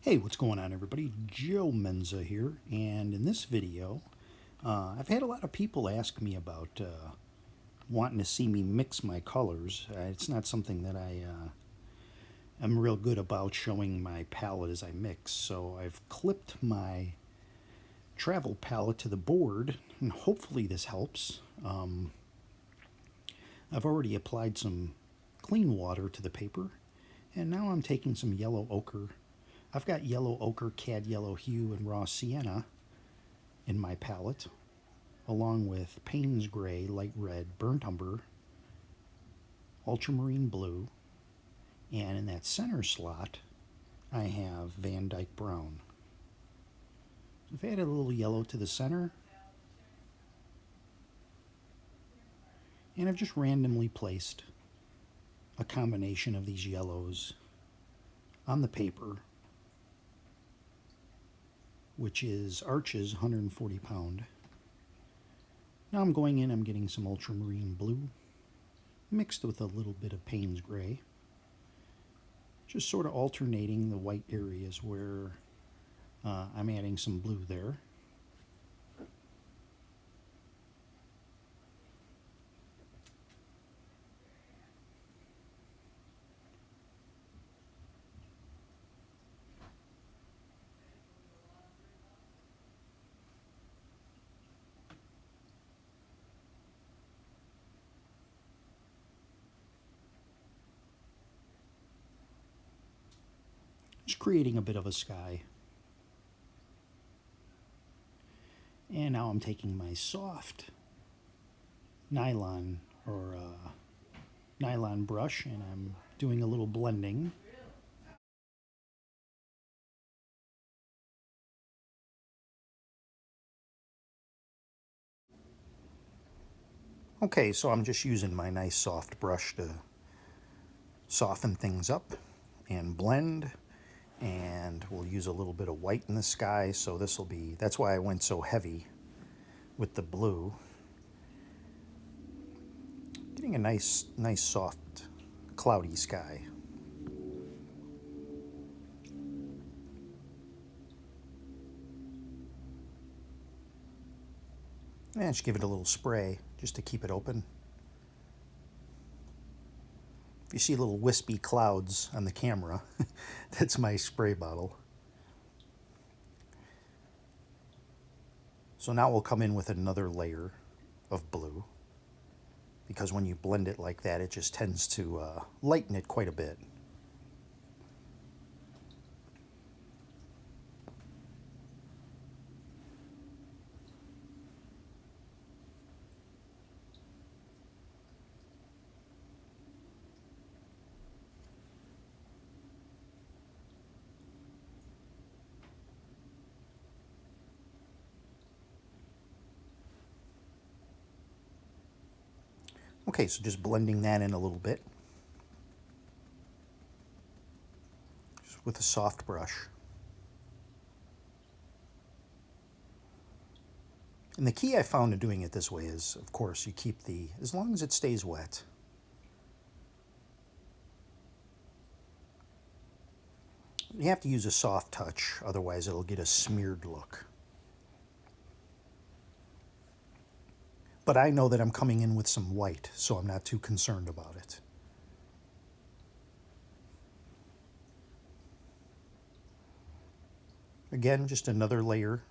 Hey, what's going on, everybody? Joe Menza here, and in this video, I've had a lot of people ask me about wanting to see me mix my colors. It's not something that I'm real good about showing my palette as I mix, so I've clipped my travel palette to the board, and hopefully this helps. I've already applied some clean water to the paper, and now I'm taking some yellow ochre. I've got yellow ochre, cad yellow hue, and raw sienna in my palette, along with Payne's gray, light red, burnt umber, ultramarine blue, and in that center slot, I have Van Dyke brown. I've added a little yellow to the center, and I've just randomly placed a combination of these yellows on the paper, which is Arches 140 pound. Now I'm going in, I'm getting some ultramarine blue mixed with a little bit of Payne's gray, just sort of alternating the white areas where I'm adding some blue there. Just creating a bit of a sky. And now I'm taking my soft nylon nylon brush, and I'm doing a little blending. Okay, so I'm just using my nice soft brush to soften things up and blend, and we'll use a little bit of white in the sky, so this will be, that's why I went so heavy with the blue. Getting a nice soft cloudy sky. And just give it a little spray just to keep it open. If you see little wispy clouds on the camera, that's my spray bottle. So now we'll come in with another layer of blue, because when you blend it like that, it just tends to lighten it quite a bit. Okay, so just blending that in a little bit, just with a soft brush. And the key I found to doing it this way is, of course, you keep as long as it stays wet. You have to use a soft touch, otherwise it'll get a smeared look. But I know that I'm coming in with some white, so I'm not too concerned about it. Again, just another layer.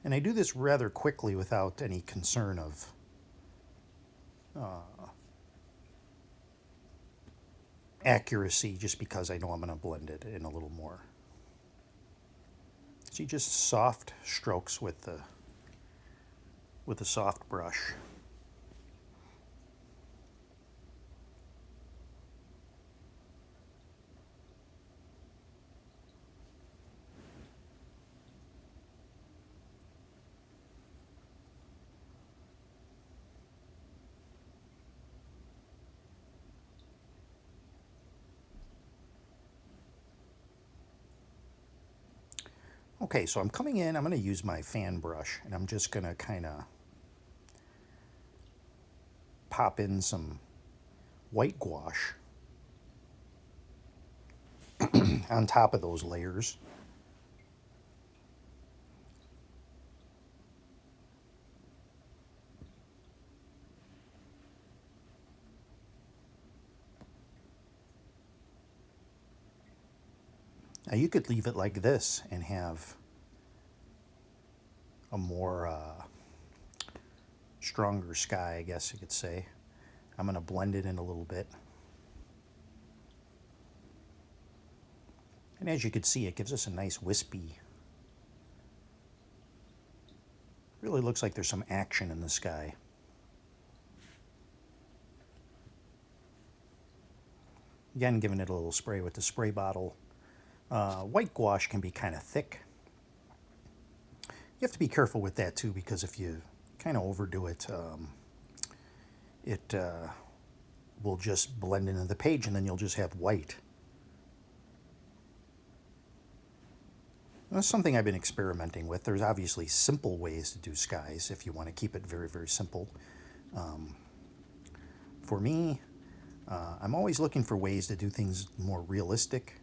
And I do this rather quickly without any concern of accuracy, just because I know I'm going to blend it in a little more. See, just soft strokes with the soft brush. Okay, so I'm coming in, I'm going to use my fan brush, and I'm just going to kind of pop in some white gouache on top of those layers. Now you could leave it like this and have a more stronger sky, I guess you could say. I'm going to blend it in a little bit. And as you can see, it gives us a nice wispy. Really looks like there's some action in the sky. Again, giving it a little spray with the spray bottle. White gouache can be kind of thick. You have to be careful with that too, because if you kind of overdo it, it will just blend into the page and then you'll just have white. That's something I've been experimenting with. There's obviously simple ways to do skies if you want to keep it very, very simple. For me, I'm always looking for ways to do things more realistic.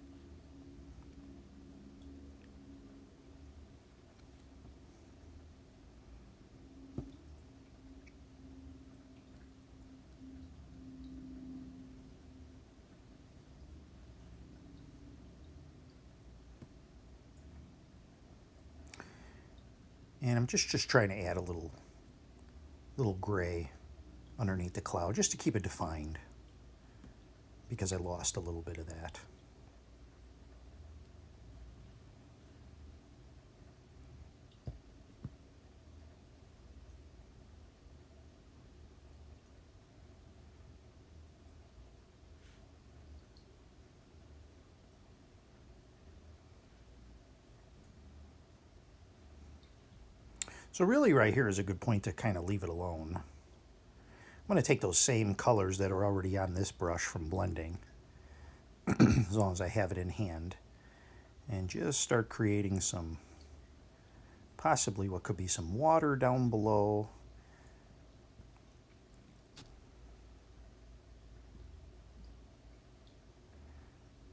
And I'm just trying to add a little gray underneath the cloud just to keep it defined, because I lost a little bit of that. So really right here is a good point to kind of leave it alone. I'm going to take those same colors that are already on this brush from blending, as long as I have it in hand, and just start creating some, possibly what could be some water down below.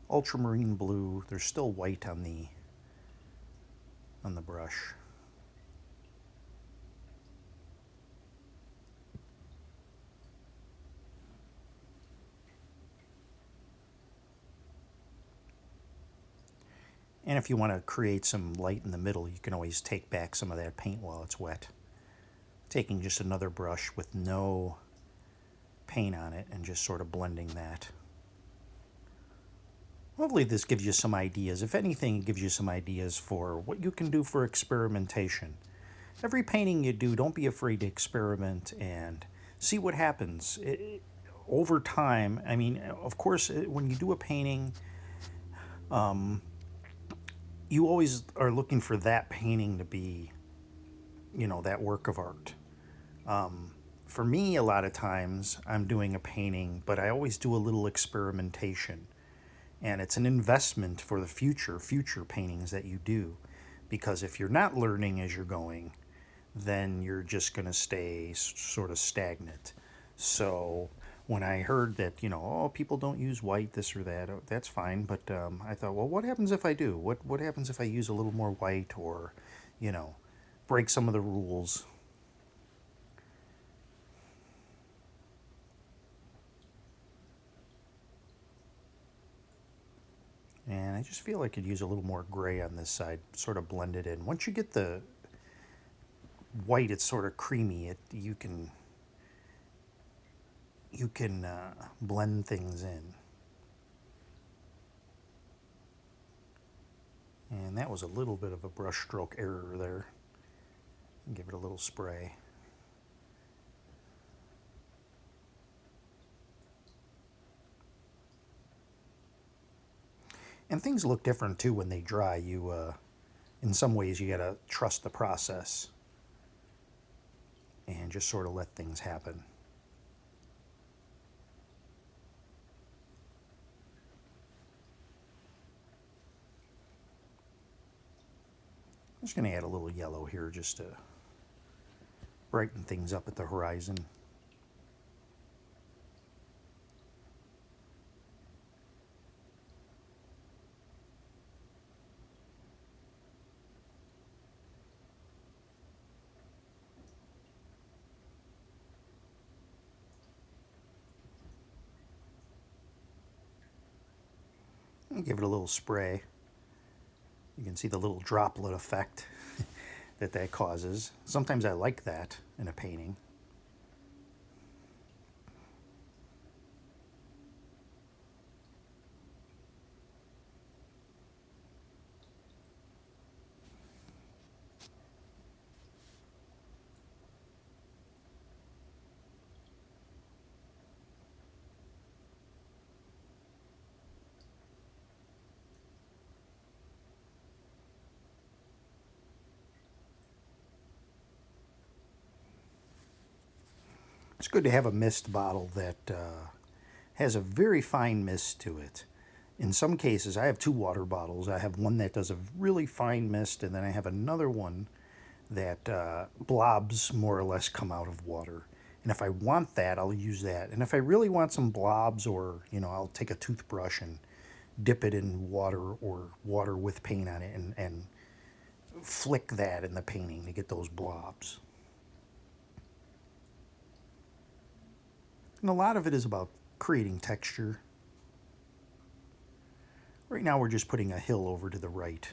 Ultramarine blue. There's still white on the brush. And if you want to create some light in the middle, you can always take back some of that paint while it's wet. Taking just another brush with no paint on it and just sort of blending that. Hopefully this gives you some ideas. If anything, it gives you some ideas for what you can do for experimentation. Every painting you do, don't be afraid to experiment and see what happens. Over time, I mean, of course, when you do a painting, you always are looking for that painting to be, you know, that work of art. For me, a lot of times I'm doing a painting, but I always do a little experimentation. And it's an investment for the future paintings that you do. Because if you're not learning as you're going, then you're just going to stay sort of stagnant. So when I heard that, you know, oh, people don't use white, this or that, that's fine. But I thought, well, what happens if I do? What happens if I use a little more white, or, you know, break some of the rules? And I just feel I could use a little more gray on this side, sort of blend it in. Once you get the white, it's sort of creamy. You can blend things in. And that was a little bit of a brush stroke error there. Give it a little spray. And things look different too when they dry. In some ways, you gotta trust the process and just sort of let things happen. I'm just gonna add a little yellow here just to brighten things up at the horizon. Give it a little spray. You can see the little droplet effect that causes. Sometimes I like that in a painting. It's good to have a mist bottle that has a very fine mist to it. In some cases, I have two water bottles. I have one that does a really fine mist, and then I have another one that blobs more or less come out of water. And if I want that, I'll use that. And if I really want some blobs, or, I'll take a toothbrush and dip it in water or water with paint on it and flick that in the painting to get those blobs. And a lot of it is about creating texture. Right now we're just putting a hill over to the right.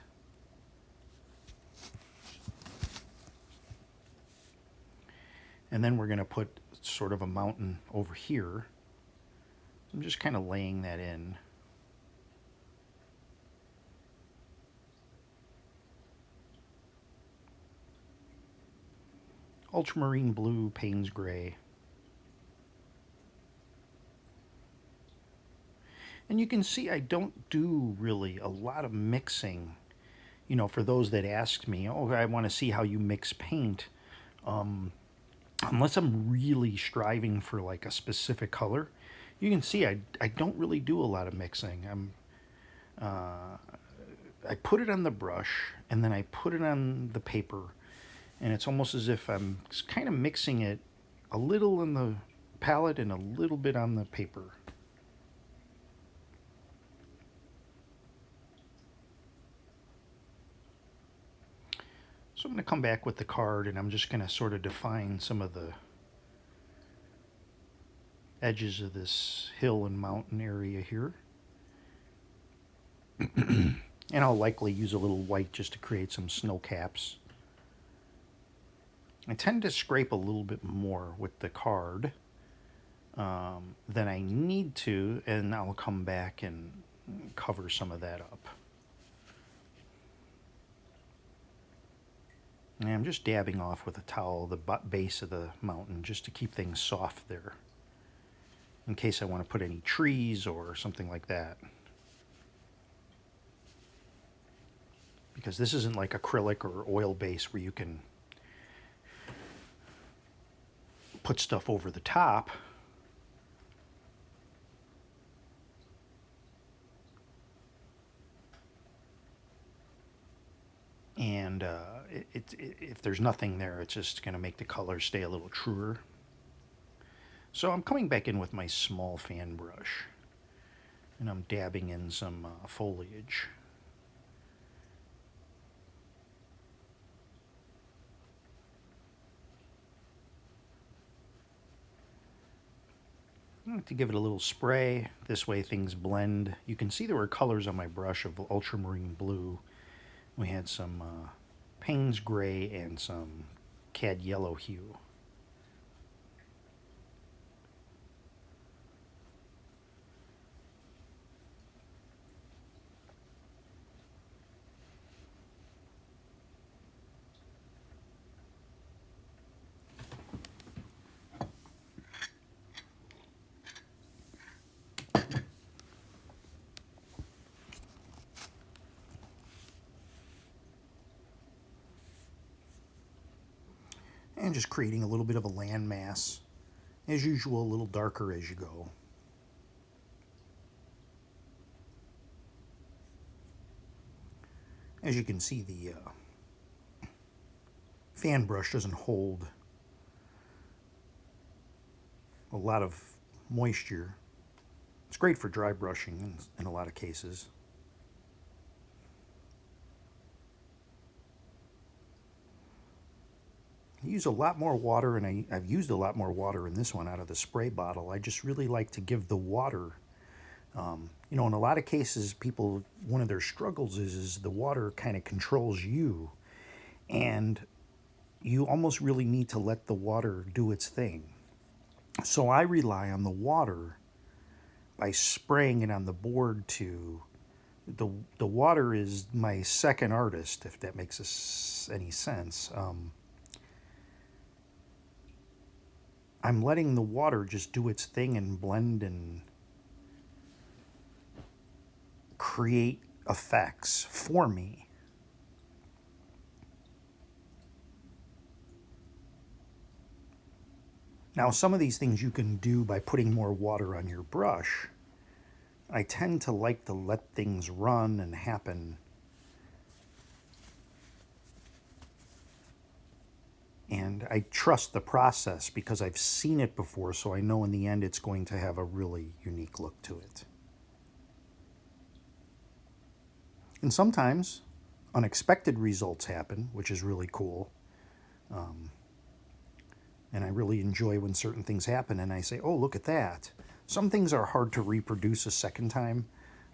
And then we're going to put sort of a mountain over here. I'm just kind of laying that in. Ultramarine blue, Payne's gray. And you can see I don't do really a lot of mixing. For those that ask me, oh, I want to see how you mix paint. Unless I'm really striving for like a specific color, you can see I don't really do a lot of mixing. I put it on the brush and then I put it on the paper, and it's almost as if I'm kind of mixing it a little in the palette and a little bit on the paper. So I'm going to come back with the card, and I'm just going to sort of define some of the edges of this hill and mountain area here. And I'll likely use a little white just to create some snow caps. I tend to scrape a little bit more with the card than I need to, and I'll come back and cover some of that up. And I'm just dabbing off with a towel the base of the mountain just to keep things soft there, in case I want to put any trees or something like that. Because this isn't like acrylic or oil base where you can put stuff over the top. And if there's nothing there, it's just going to make the color stay a little truer. So I'm coming back in with my small fan brush, and I'm dabbing in some foliage. I like to give it a little spray. This way things blend. You can see there were colors on my brush of ultramarine blue. We had some Payne's gray and some cad yellow hue. And just creating a little bit of a landmass. As usual, a little darker as you go. As you can see, the fan brush doesn't hold a lot of moisture. It's great for dry brushing in a lot of cases. I use a lot more water, and I've used a lot more water in this one out of the spray bottle. I just really like to give the water You know, in a lot of cases, people, one of their struggles is the water kind of controls you, and you almost really need to let the water do its thing. So I rely on the water by spraying it on the board to the water is my second artist, if that makes any sense. I'm letting the water just do its thing and blend and create effects for me. Now, some of these things you can do by putting more water on your brush. I tend to like to let things run and happen. And I trust the process because I've seen it before, so I know in the end it's going to have a really unique look to it. And sometimes unexpected results happen, which is really cool. And I really enjoy when certain things happen and I say, oh, look at that. Some things are hard to reproduce a second time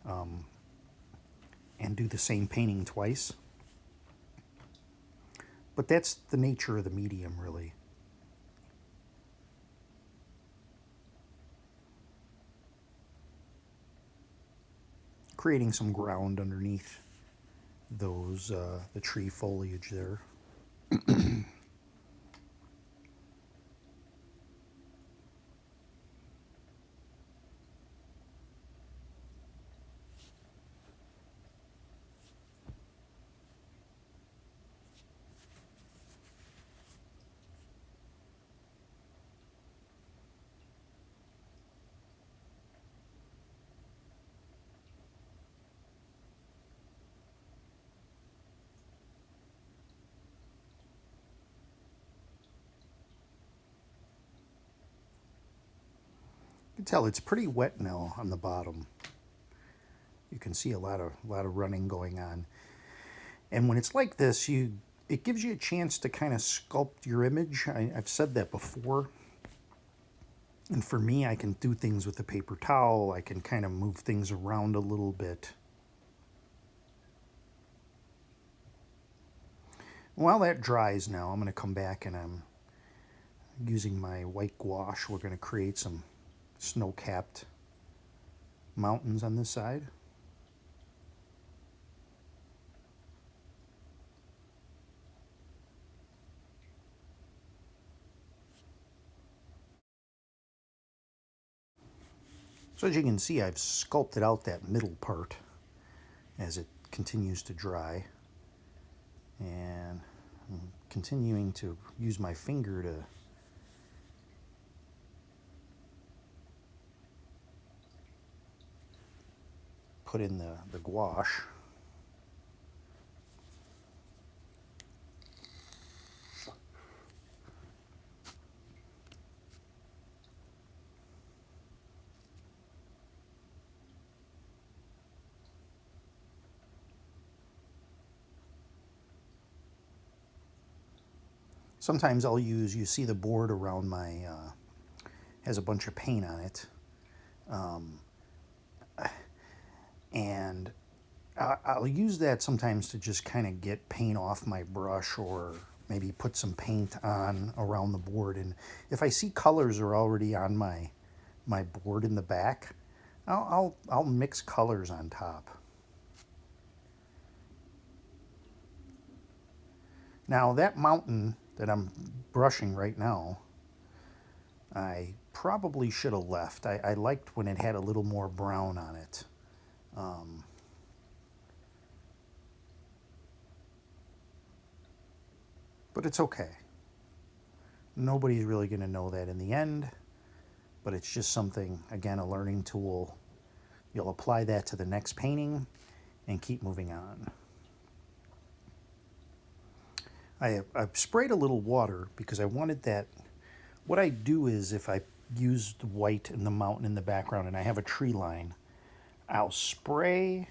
and do the same painting twice. But that's the nature of the medium, really. Creating some ground underneath those the tree foliage there. You can tell it's pretty wet now on the bottom. You can see a lot of running going on. And when it's like this, it gives you a chance to kind of sculpt your image. I've said that before. And for me, I can do things with a paper towel. I can kind of move things around a little bit. While that dries now, I'm going to come back and I'm using my white gouache. We're going to create some snow-capped mountains on this side. So as you can see, I've sculpted out that middle part as it continues to dry. And I'm continuing to use my finger to put in the gouache. Sometimes I'll use, you see the board around my, has a bunch of paint on it. And I'll use that sometimes to just kind of get paint off my brush or maybe put some paint on around the board. And if I see colors are already on my board in the back, I'll mix colors on top. Now that mountain that I'm brushing right now, I probably should have left. I liked when it had a little more brown on it. But it's okay. Nobody's really going to know that in the end, but it's just something, again, a learning tool. You'll apply that to the next painting and keep moving on. I've sprayed a little water because I wanted that. What I do is if I use the white in the mountain in the background and I have a tree line, I'll spray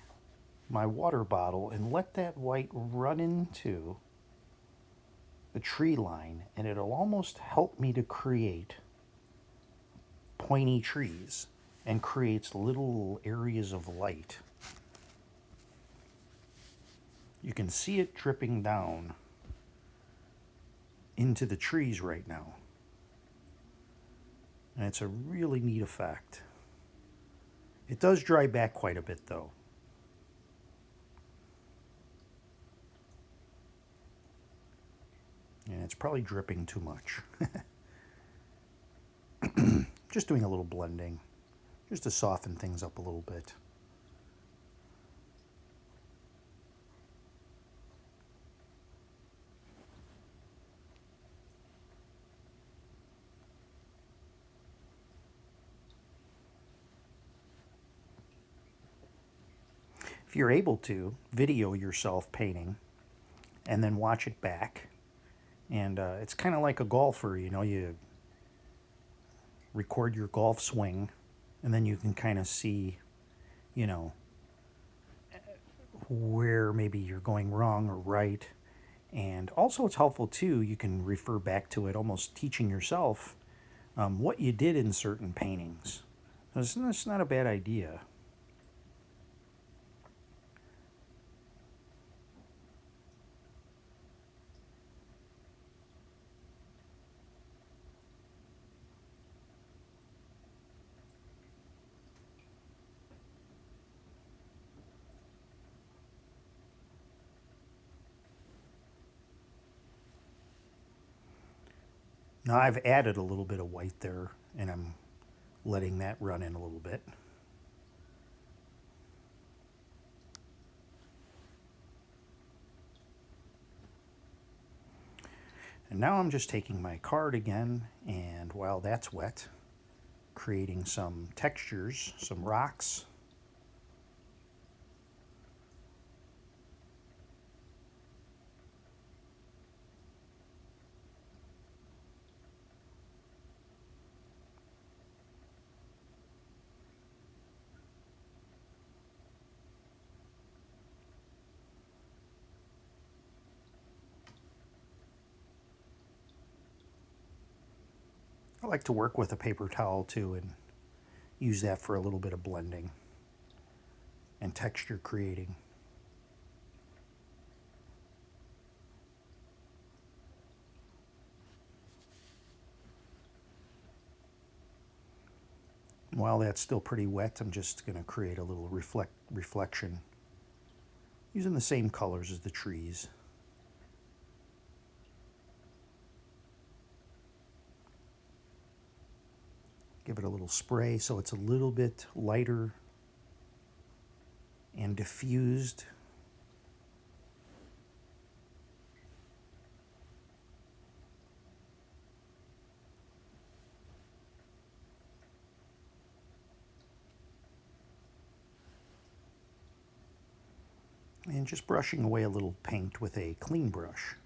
my water bottle and let that white run into the tree line, and it'll almost help me to create pointy trees. and creates little areas of light. You can see it dripping down into the trees right now. And it's a really neat effect. It does dry back quite a bit though. And it's probably dripping too much. Just doing a little blending, just to soften things up a little bit. If you're able to, video yourself painting and then watch it back. And it's kind of like a golfer, you know, you record your golf swing and then you can kind of see, you know, where maybe you're going wrong or right. And also it's helpful too, you can refer back to it, almost teaching yourself what you did in certain paintings. It's not a bad idea. Now I've added a little bit of white there, and I'm letting that run in a little bit. And now I'm just taking my card again, and while that's wet, creating some textures, some rocks. I like to work with a paper towel too and use that for a little bit of blending and texture creating. While that's still pretty wet, I'm just going to create a little reflection using the same colors as the trees. Give it a little spray so it's a little bit lighter and diffused. And just brushing away a little paint with a clean brush.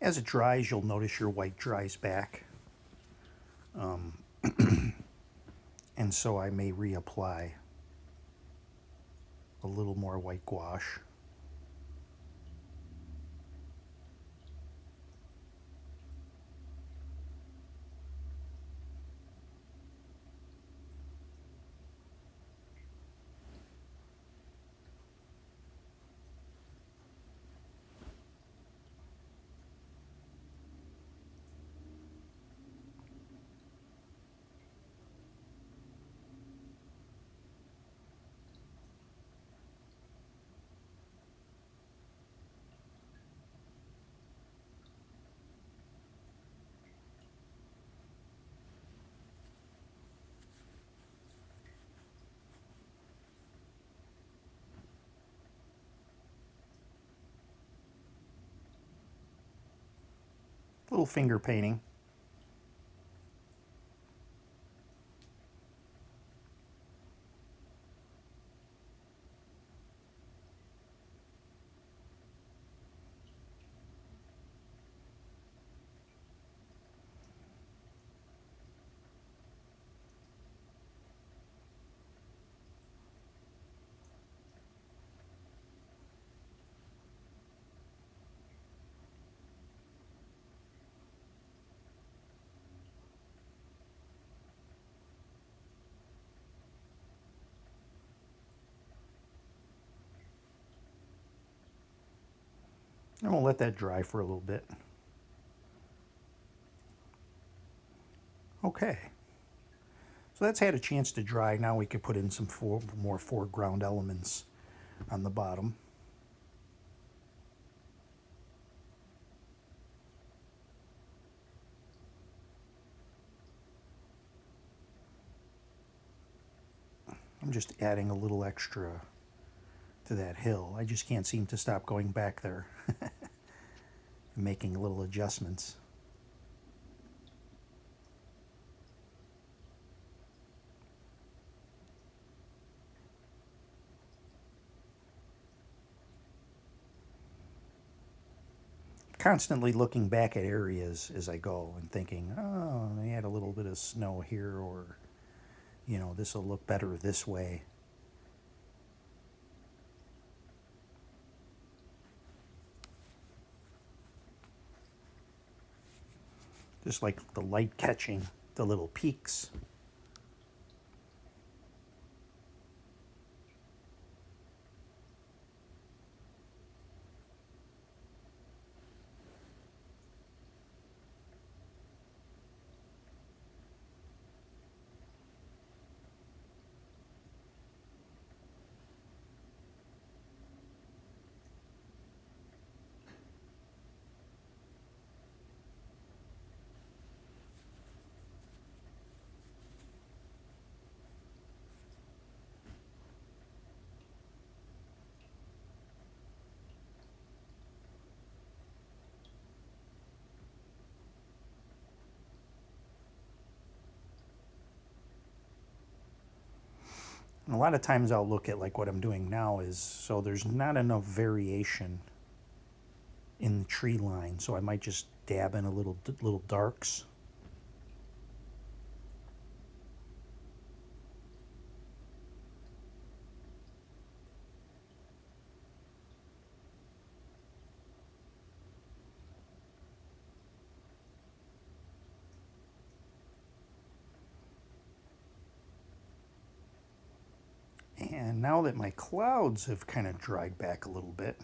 As it dries, you'll notice your white dries back. And so I may reapply a little more white gouache. Little finger painting. And we'll let that dry for a little bit. Okay. So that's had a chance to dry. Now we could put in some more foreground elements on the bottom. I'm just adding a little extra to that hill. I just can't seem to stop going back there and making little adjustments. Constantly looking back at areas as I go and thinking, oh, I had a little bit of snow here, or, you know, this will look better this way. Just like the light catching the little peaks. And a lot of times I'll look at like what I'm doing now is, so there's not enough variation in the tree line, so I might just dab in a little darks. And now that my clouds have kind of dried back a little bit,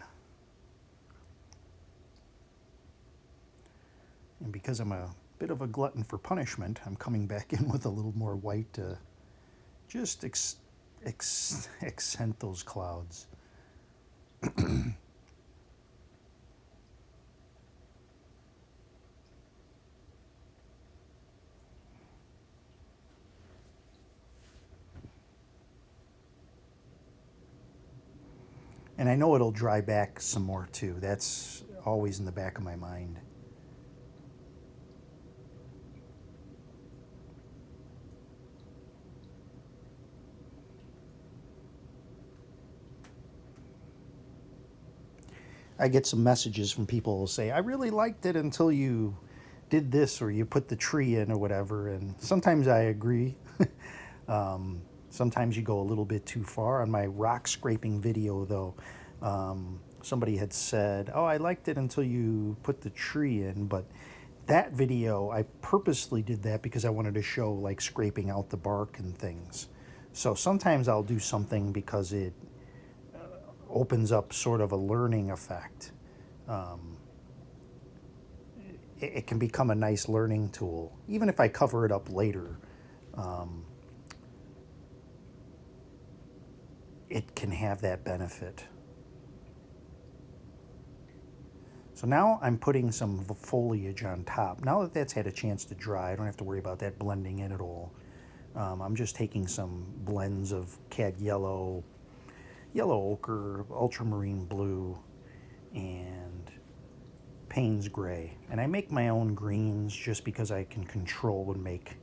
and because I'm a bit of a glutton for punishment, I'm coming back in with a little more white to just accent those clouds. And I know it'll dry back some more too. That's always in the back of my mind. I get some messages from people who say, I really liked it until you did this or you put the tree in or whatever. And sometimes I agree. Sometimes you go a little bit too far. On my rock scraping video, though, somebody had said, oh, I liked it until you put the tree in. But that video, I purposely did that because I wanted to show like scraping out the bark and things. So sometimes I'll do something because it opens up sort of a learning effect. It can become a nice learning tool, even if I cover it up later. It can have that benefit. So now I'm putting some foliage on top. Now that that's had a chance to dry, I don't have to worry about that blending in at all. I'm just taking some blends of cad yellow, yellow ochre, ultramarine blue, and Payne's Gray. And I make my own greens just because I can control and make,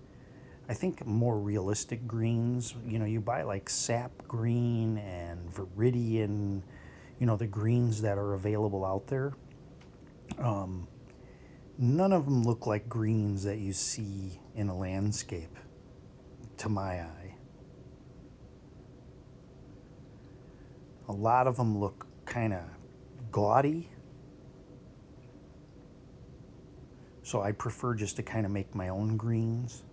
I think, more realistic greens. You know, you buy like sap green and viridian, you know, the greens that are available out there. None of them look like greens that you see in a landscape, to my eye. A lot of them look kind of gaudy. So I prefer just to kind of make my own greens.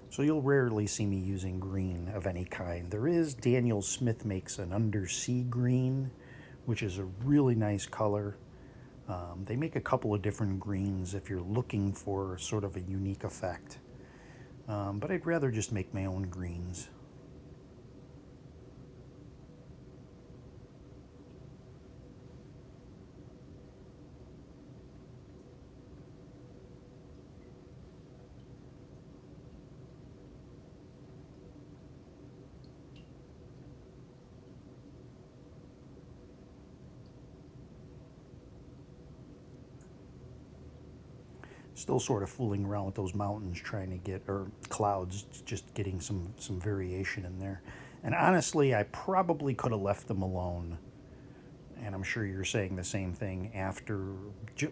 So you'll rarely see me using green of any kind. There is, Daniel Smith makes an undersea green, which is a really nice color. They make a couple of different greens if you're looking for sort of a unique effect. But I'd rather just make my own greens. Still sort of fooling around with those mountains, trying to get, or clouds, just getting some variation in there. And honestly, I probably could have left them alone. And I'm sure you're saying the same thing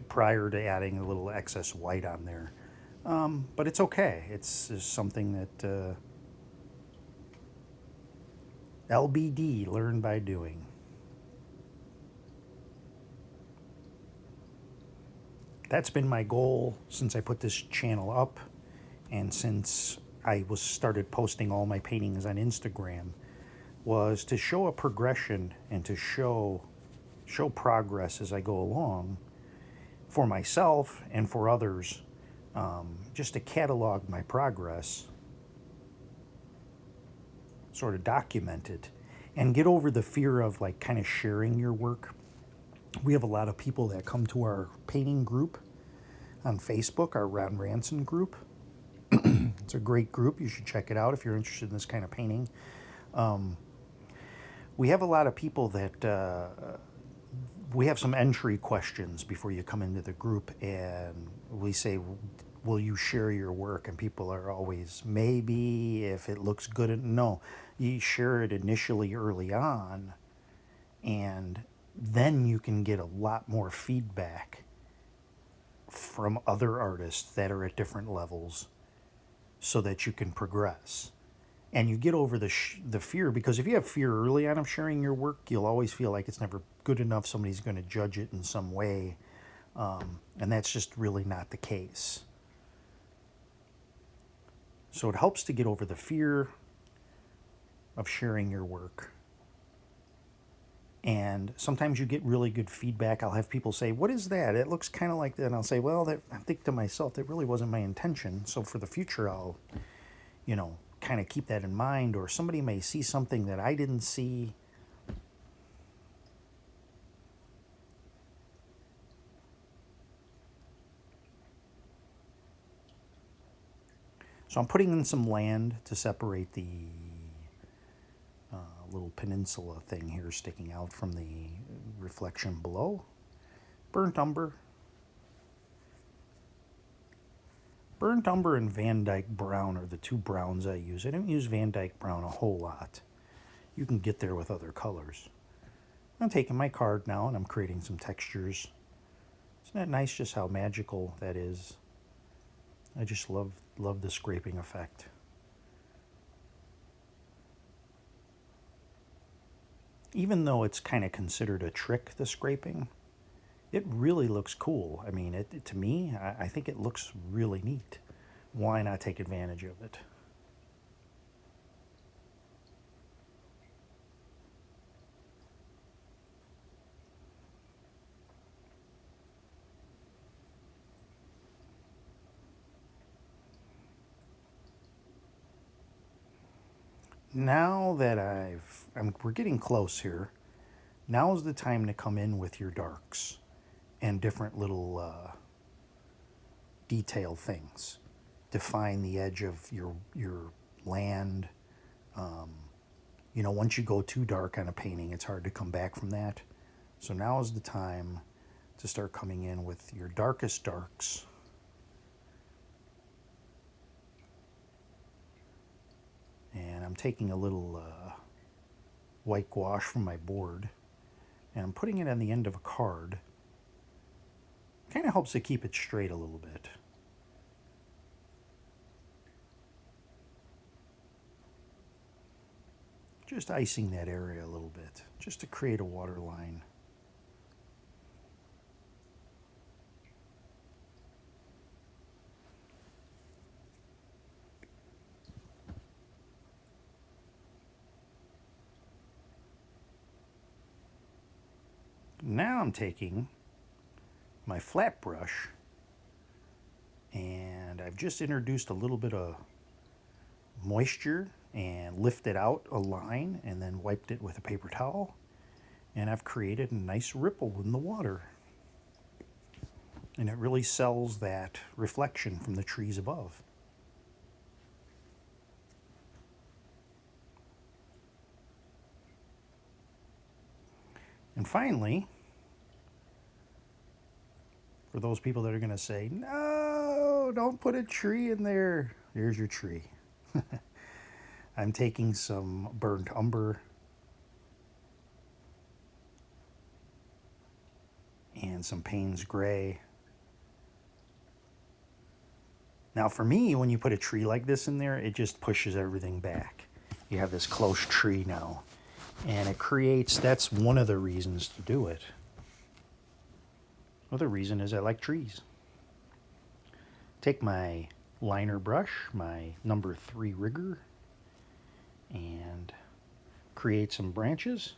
prior to adding a little excess white on there. But it's okay. It's just something that LBD, learn by doing. That's been my goal since I put this channel up, and since I started posting all my paintings on Instagram, was to show a progression and to show progress as I go along for myself and for others, just to catalog my progress, sort of document it, and get over the fear of like kind of sharing your work. We have a lot of people that come to our painting group on Facebook, our Ron Ranson group. It's a great group. You should check it out if you're interested in this kind of painting. We have a lot of people that we have some entry questions before you come into the group, and we say, will you share your work? And people are always, maybe, if it looks good. No, you share it initially early on, and then you can get a lot more feedback from other artists that are at different levels so that you can progress. And you get over the fear, because if you have fear early on of sharing your work, you'll always feel like it's never good enough. Somebody's going to judge it in some way. And that's just really not the case. So it helps to get over the fear of sharing your work. And sometimes you get really good feedback. I'll have people say, what is that? It looks kind of like that. And I'll say, well, I think to myself, that really wasn't my intention. So for the future, I'll, kind of keep that in mind. Or somebody may see something that I didn't see. So I'm putting in some land to separate the little peninsula thing here sticking out from the reflection below. Burnt umber. Burnt umber and Van Dyke brown are the two browns I use. I don't use Van Dyke brown a whole lot. You can get there with other colors. I'm taking my card now and I'm creating some textures. Isn't that nice just how magical that is? I just love the scraping effect. Even though it's kind of considered a trick, the scraping, it really looks cool. I mean, to me, I think it looks really neat. Why not take advantage of it? Now that we're getting close here, now is the time to come in with your darks and different little detail things. Define the edge of your land. Once you go too dark on a painting, it's hard to come back from that. So now is the time to start coming in with your darkest darks. And I'm taking a little white gouache from my board, and I'm putting it on the end of a card. Kind of helps to keep it straight a little bit. Just icing that area a little bit, just to create a water line. Now I'm taking my flat brush, and I've just introduced a little bit of moisture and lifted out a line and then wiped it with a paper towel, and I've created a nice ripple in the water, and it really sells that reflection from the trees above. And finally, for those people that are going to say, no, don't put a tree in there, here's your tree. I'm taking some burnt umber and some Payne's Gray. Now for me, when you put a tree like this in there, it just pushes everything back. You have this close tree now, and it creates, that's one of the reasons to do it. Another reason is I like trees. Take my liner brush, my number 3 rigger, and create some branches.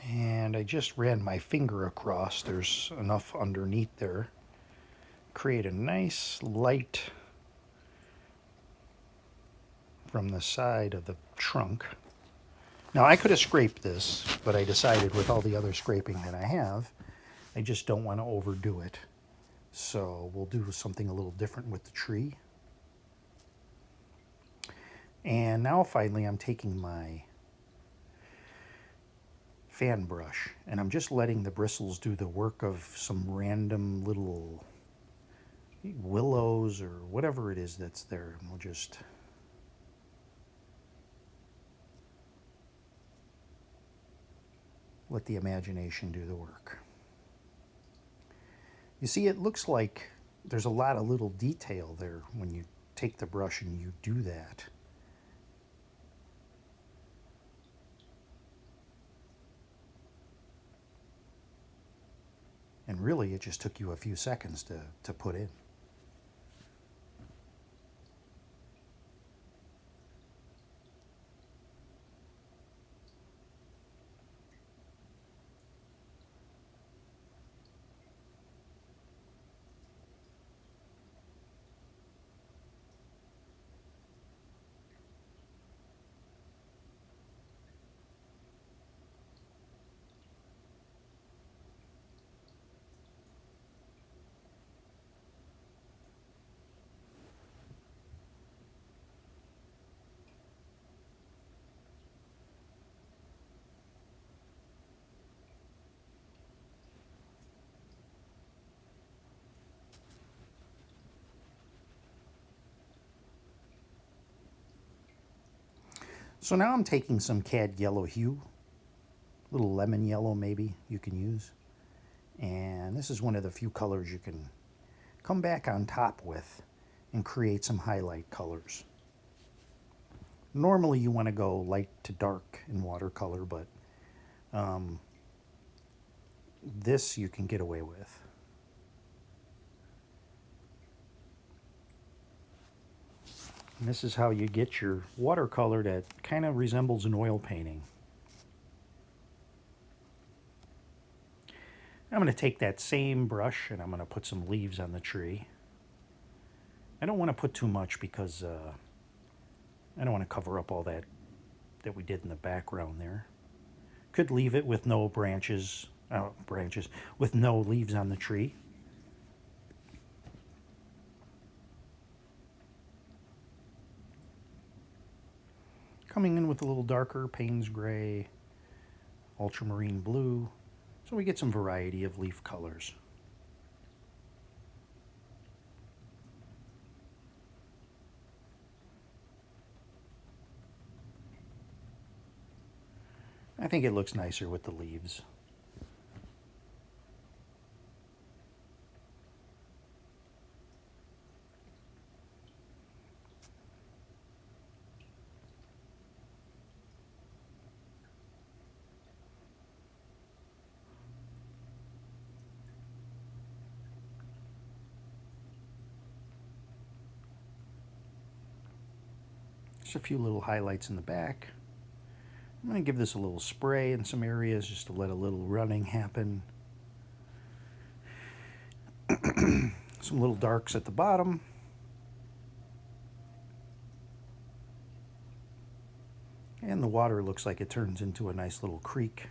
And I just ran my finger across. There's enough underneath there. Create a nice light from the side of the trunk. Now I could have scraped this, but I decided with all the other scraping that I have, I just don't want to overdo it. So we'll do something a little different with the tree. And now finally I'm taking my fan brush, and I'm just letting the bristles do the work of some random little willows or whatever it is that's there. And we'll just let the imagination do the work. You see, it looks like there's a lot of little detail there when you take the brush and you do that. And really, it just took you a few seconds to put in. So now I'm taking some cad yellow hue, a little lemon yellow maybe you can use. And this is one of the few colors you can come back on top with and create some highlight colors. Normally you want to go light to dark in watercolor, but this you can get away with. And this is how you get your watercolor that kind of resembles an oil painting. I'm going to take that same brush and I'm going to put some leaves on the tree. I don't want to put too much because I don't want to cover up all that we did in the background there. Could leave it with no branches, with no leaves on the tree. Coming in with a little darker Payne's gray, ultramarine blue, so we get some variety of leaf colors. I think it looks nicer with the leaves. Just a few little highlights in the back. I'm going to give this a little spray in some areas just to let a little running happen. Some little darks at the bottom. And the water looks like it turns into a nice little creek.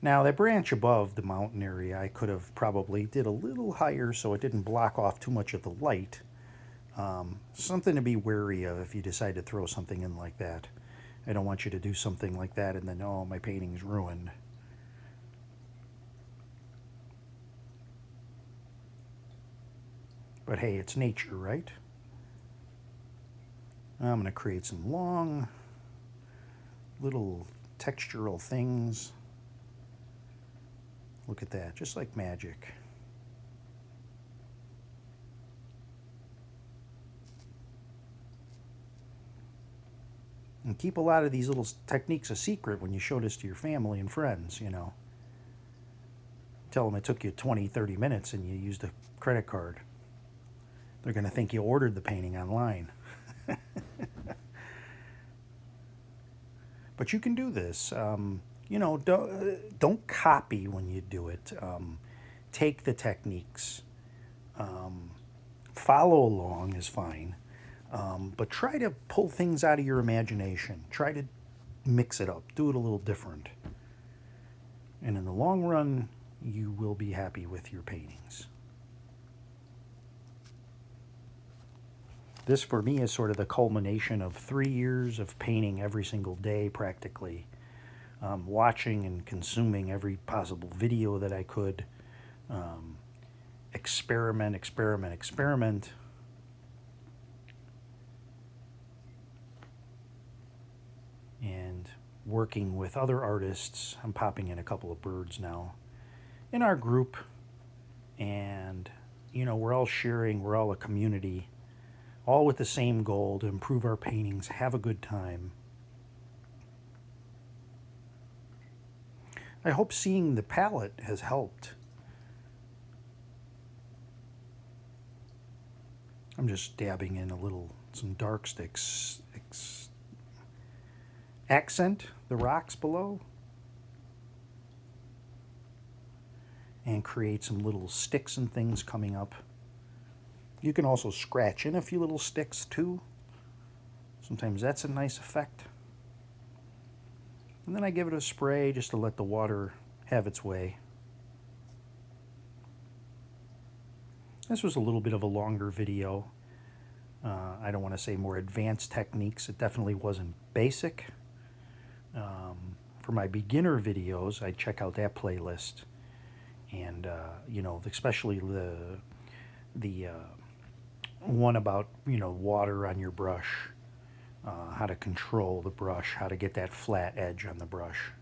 Now that branch above the mountain area, I could have probably did a little higher so it didn't block off too much of the light. Something to be wary of if you decide to throw something in like that. I don't want you to do something like that and then, oh, my painting's ruined. But hey, it's nature, right? I'm going to create some long little textural things. Look at that, just like magic. And keep a lot of these little techniques a secret when you show this to your family and friends, you know. Tell them it took you 20, 30 minutes and you used a credit card. They're going to think you ordered the painting online. But you can do this. You know, don't copy when you do it. Take the techniques. Follow along is fine. But try to pull things out of your imagination. Try to mix it up. Do it a little different. And in the long run, you will be happy with your paintings. This, for me, is sort of the culmination of 3 years of painting every single day, practically. Watching and consuming every possible video that I could. Experiment. And working with other artists. I'm popping in a couple of birds now in our group. And, you know, we're all sharing, we're all a community. All with the same goal, to improve our paintings, have a good time. I hope seeing the palette has helped. I'm just dabbing in some dark sticks. Accent the rocks below. And create some little sticks and things coming up. You can also scratch in a few little sticks too. Sometimes that's a nice effect. And then I give it a spray just to let the water have its way. This was a little bit of a longer video. I don't want to say more advanced techniques. It definitely wasn't basic. For my beginner videos, I check out that playlist. And, you know, especially the one about, you know, water on your brush, how to control the brush, how to get that flat edge on the brush.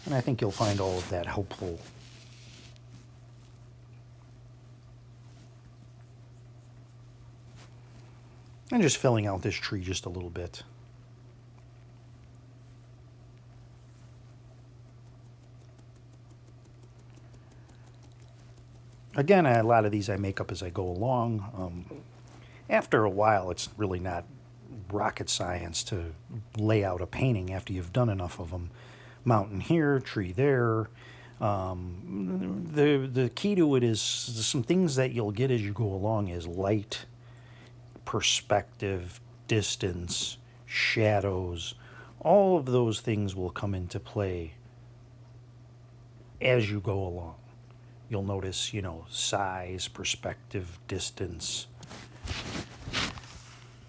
And I think you'll find all of that helpful. And just filling out this tree just a little bit. Again, a lot of these I make up as I go along. After a while, it's really not rocket science to lay out a painting after you've done enough of them. Mountain here, tree there. The key to it is some things that you'll get as you go along is light, perspective, distance, shadows. All of those things will come into play as you go along. You'll notice, size, perspective, distance,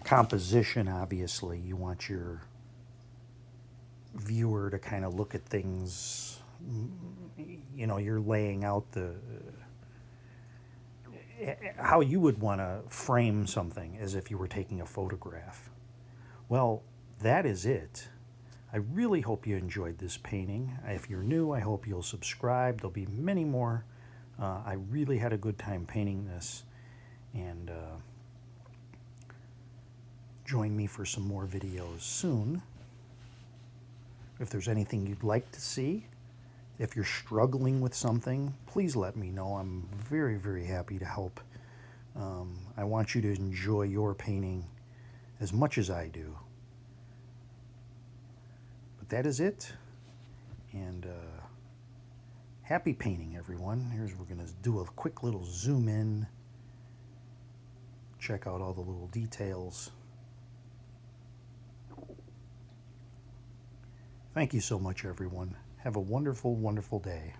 composition. Obviously, you want your viewer to kind of look at things. You're laying out how you would want to frame something as if you were taking a photograph. Well, that is it. I really hope you enjoyed this painting. If you're new, I hope you'll subscribe. There'll be many more. I really had a good time painting this, and join me for some more videos soon. If there's anything you'd like to see, if you're struggling with something, please let me know. I'm very, very happy to help. I want you to enjoy your painting as much as I do. But that is it. And happy painting, everyone. We're going to do a quick little zoom in. Check out all the little details. Thank you so much, everyone. Have a wonderful, wonderful day.